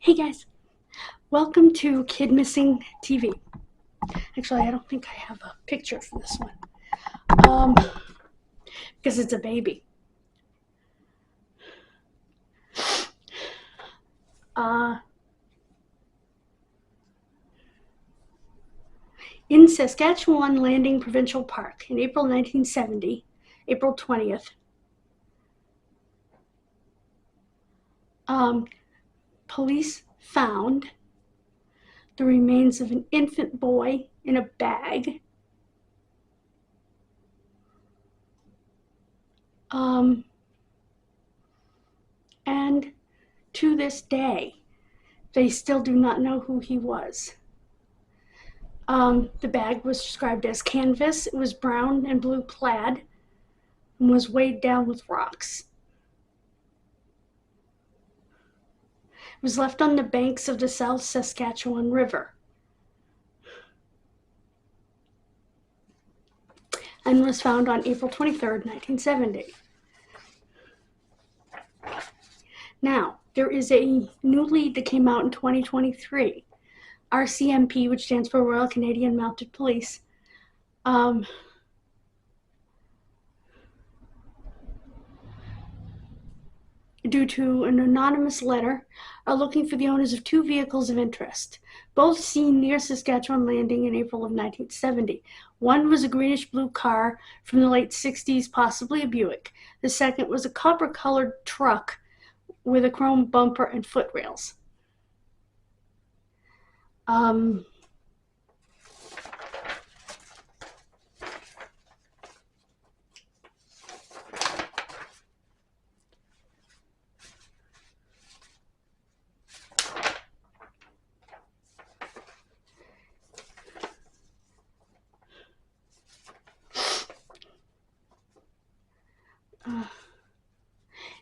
Hey guys, welcome to Kidmissing TV. Actually, I don't think I have a picture for this one, because it's a baby. In Saskatchewan Landing Provincial Park in April 1970, April 20th, police found the remains of an infant boy in a bag. And to this day, they still do not know who he was. The bag was described as canvas. It was brown and blue plaid and was weighed down with rocks. It was left on the banks of the South Saskatchewan River and was found on April 23rd, 1970. Now, there is a new lead that came out in 2023. RCMP, which stands for Royal Canadian Mounted Police, due to an anonymous letter, are looking for the owners of two vehicles of interest, both seen near Saskatchewan Landing in April of 1970. One was a greenish-blue car from the late 60s, possibly a Buick. The second was a copper-colored truck with a chrome bumper and footrails.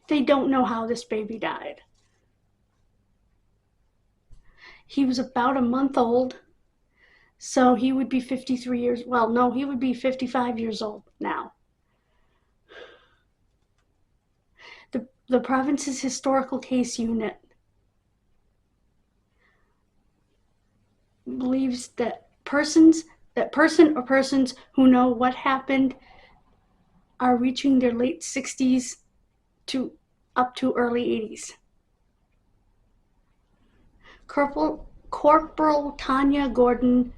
They don't know how this baby died. He was about a month old, so he would be 53 years, well, no, he would be 55 years old now. The province's historical case unit believes that person or persons who know what happened are reaching their late 60s to up to early 80s. Corporal Tanya Gordon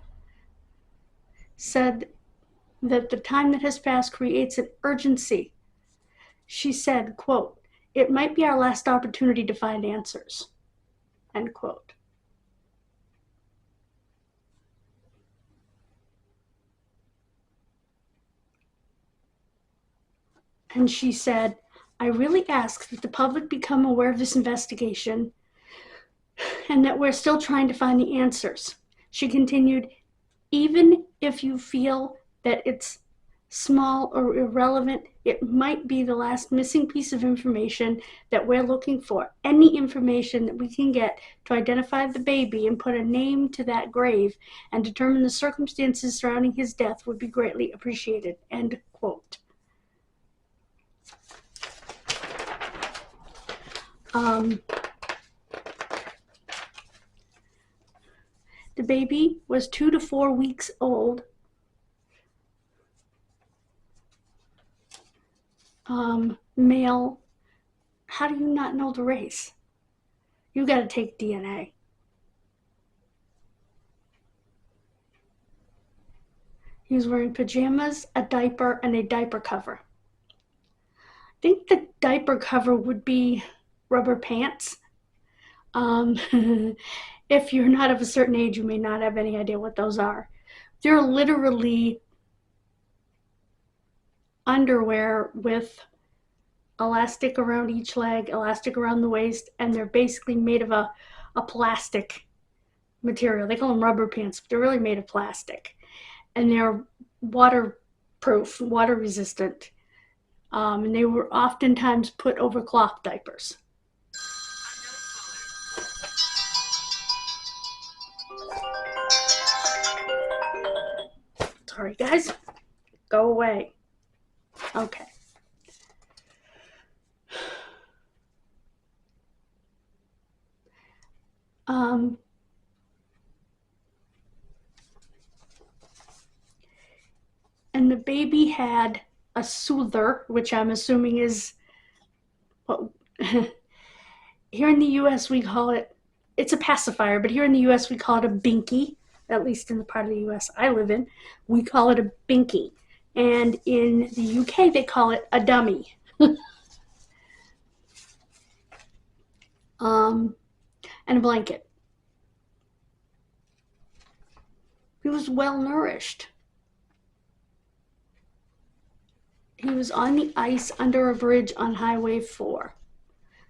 said that the time that has passed creates an urgency. She said, quote, "It might be our last opportunity to find answers," end quote. And she said, "I really ask that the public become aware of this investigation and that we're still trying to find the answers." She continued, "Even if you feel that it's small or irrelevant, it might be the last missing piece of information that we're looking for. Any information that we can get to identify the baby and put a name to that grave and determine the circumstances surrounding his death would be greatly appreciated," end quote. The baby was 2 to 4 weeks old. Male. How do you not know the race? You got to take DNA. He was wearing pajamas, a diaper, and a diaper cover. I think the diaper cover would be rubber pants. If you're not of a certain age, you may not have any idea what those are. They're literally underwear with elastic around each leg, elastic around the waist, and they're basically made of a plastic material. They call them rubber pants, but they're really made of plastic. And they're waterproof, water resistant. And they were oftentimes put over cloth diapers. Sorry, guys. Go away. Okay. And the baby had a soother, which I'm assuming is what here in the US we call it, it's a pacifier, but here in the US we call it a binky, at least in the part of the US I live in, we call it a binky. And in the UK they call it a dummy. And a blanket. He was well nourished. He was on the ice under a bridge on Highway 4,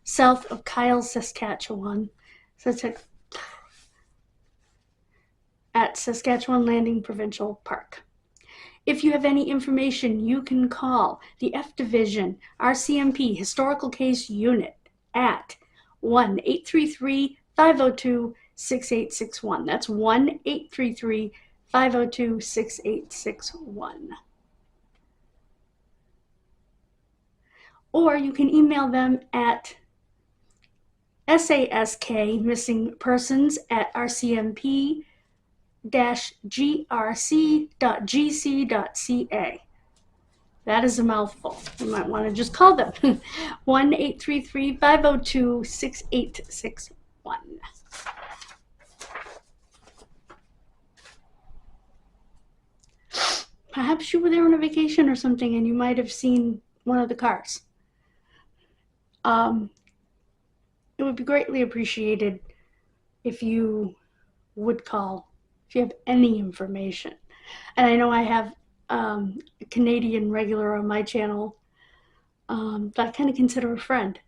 south of Kyle, Saskatchewan. So it's at Saskatchewan Landing Provincial Park. If you have any information, you can call the F Division RCMP Historical Case Unit at 1-833-502-6861. That's 1-833-502-6861. Or you can email them at saskmissing-grc.gc.ca. That is a mouthful. You might want to just call them. 1-833-502-6861. Perhaps you were there on a vacation or something and you might have seen one of the cars. It would be greatly appreciated if you would call, if you have any information. And I know I have a Canadian regular on my channel that I kind of consider a friend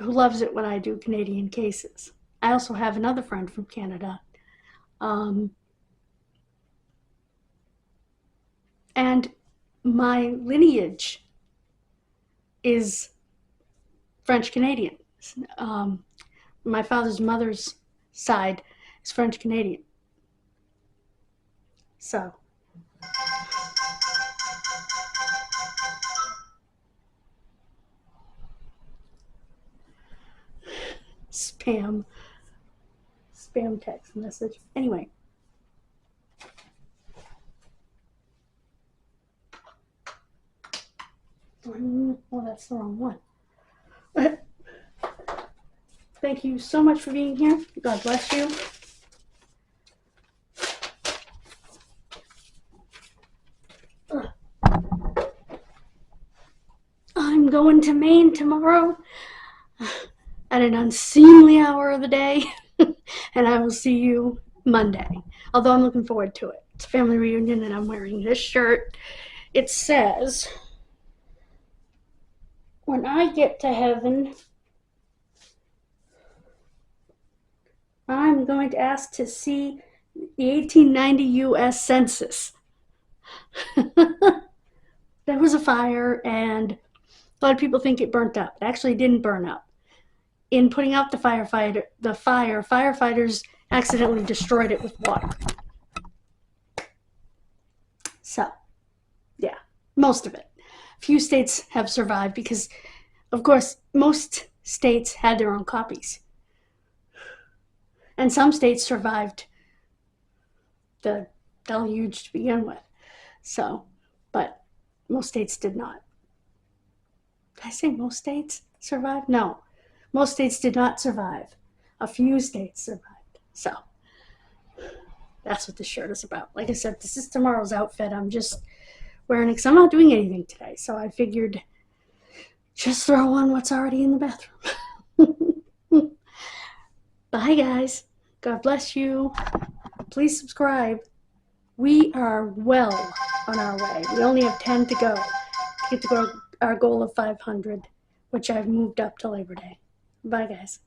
who loves it when I do Canadian cases. I also have another friend from Canada. And my lineage is French Canadian. My father's mother's side is French Canadian. So spam text message. Anyway. Oh, that's the wrong one. Thank you so much for being here. God bless you. I'm going to Maine tomorrow at an unseemly hour of the day, and I will see you Monday. Although I'm looking forward to it. It's a family reunion, and I'm wearing this shirt. It says, "When I get to heaven, I'm going to ask to see the 1890 U.S. Census." There was a fire, and a lot of people think it burnt up. It actually didn't burn up. In putting out the fire, firefighters accidentally destroyed it with water. So, yeah, most of it. A few states have survived because, of course, most states had their own copies. And some states survived the deluge to begin with. So, but most states did not. Did I say most states survived? No. Most states did not survive. A few states survived. So, that's what this shirt is about. Like I said, this is tomorrow's outfit. I'm just wearing it because I'm not doing anything today. So I figured just throw on what's already in the bathroom. Bye, guys. God bless you. Please subscribe. We are well on our way. We only have 10 to go to get to our goal of 500, which I've moved up to Labor Day. Bye, guys.